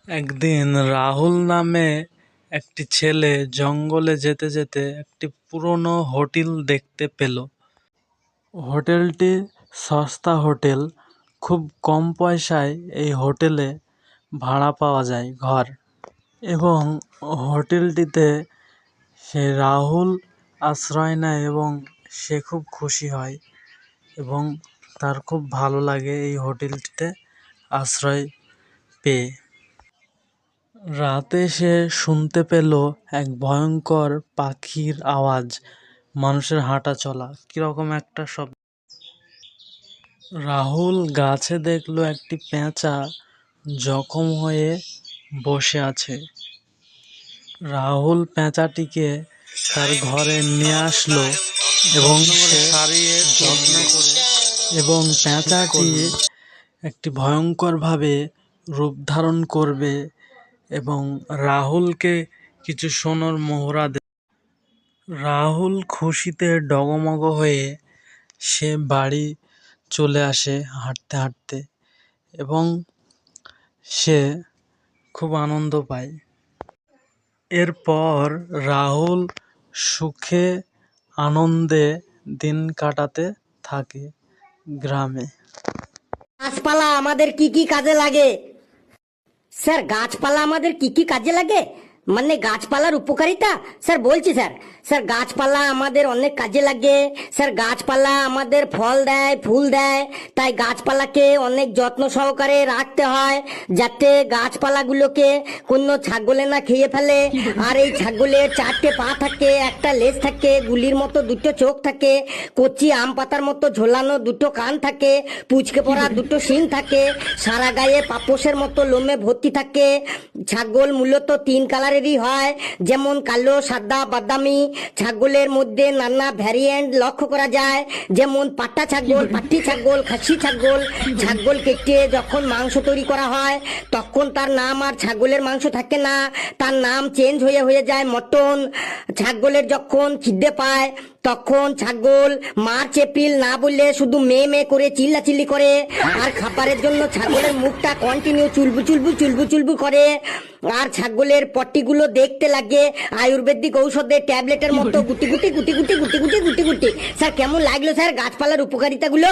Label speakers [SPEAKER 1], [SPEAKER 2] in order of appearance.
[SPEAKER 1] একদিন রাহুল নামে একটি ছেলে জঙ্গলে যেতে যেতে একটি পুরনো হোটেল দেখতে পেল। হোটেলটি সস্তা হোটেল, খুব কম পয়সায় এই হোটেলে ভাড়া পাওয়া যায় ঘর। এবং হোটেলটিতে সে রাহুল আশ্রয় নেয় এবং সে খুব খুশি হয় এবং তার খুব ভালো লাগে এই হোটেলটিতে আশ্রয় পেয়ে। রাতে সে শুনতে পেল এক ভয়ঙ্কর পাখির আওয়াজ, মানুষের হাঁটা চলা, কিরকম একটা শব্দ। রাহুল গাছে দেখলো একটি পেঁচা জখম হয়ে বসে আছে। রাহুল পেঁচাটিকে তার ঘরে নিয়ে আসলো এবং সে যত্ন করে এবং পেঁচাটি একটি ভয়ঙ্করভাবে রূপ ধারণ করবে এবং রাহুলকে কিছু সোনার মোহরা দেবে। রাহুল খুশিতে ডগমগ হয়ে সে বাড়ি চলে আসে হাঁটতে হাঁটতে এবং সে খুব আনন্দ পায়। এরপর রাহুল সুখে আনন্দে দিন কাটাতে থাকে গ্রামে।
[SPEAKER 2] গাছপালা আমাদের কি কি কাজে লাগে? স্যার, গাছপালা আমাদের কি কি কাজে লাগে মানে গাছপালার উপকারিতা স্যার বলছি স্যার। স্যার, গাছপালা আমাদের অনেক কাজে লাগে স্যার। গাছপালা আমাদের ফল দেয়, ফুল দেয়, তাই গাছপালাকে অনেক যত্ন সহকারে রাখতে হয় যাতে গাছপালাগুলোকে কোনো ছাগলে না খেয়ে ফেলে। আর এই ছাগলের 4টে পা থাকে, একটা লেজ থাকে, গুলির মতো 2টো চোখ থাকে, কচি আম পাতার মতো ঝোলানো 2টো কান থাকে, পুচকে পড়া 2টো শিং থাকে, সারা গায়ে পাপোশের মতো লোমে ভর্তি থাকে। ছাগল মূলত 3 কালারেরই হয়, যেমন কালো, সাদা, বাদামি। ছাগলের মধ্যে নানা ভ্যারিয়েন্ট লক্ষ্য করা যায়, যেমন পাটা ছাগল, পাটি ছাগল, খাসি ছাগল। ছাগল কেটে যখন মাংস তৈরি করা হয় তখন তার নাম আর ছাগলের মাংস থাকে না, তার নাম চেঞ্জ হয়ে যায় মটন। ছাগলের যখন খিদে পায় তখন ছাগল মার্চ এপ্রিল না বললে শুধু মে মে করে চিল্লাচিল্লি করে। আর খাবারের জন্য ছাগলের মুখটা কন্টিনিউ চুলবু চুলবু চুলবু চুলবু করে। আর ছাগলের পট্টিগুলো দেখতে লাগে আয়ুর্বেদিক ঔষধের ট্যাবলেটের মতো গুটি গুটি গুটি গুটি গুটি গুটি গুটি গুটি। স্যার, কেমন লাগলো স্যার গাছপালার উপকারিতাগুলো?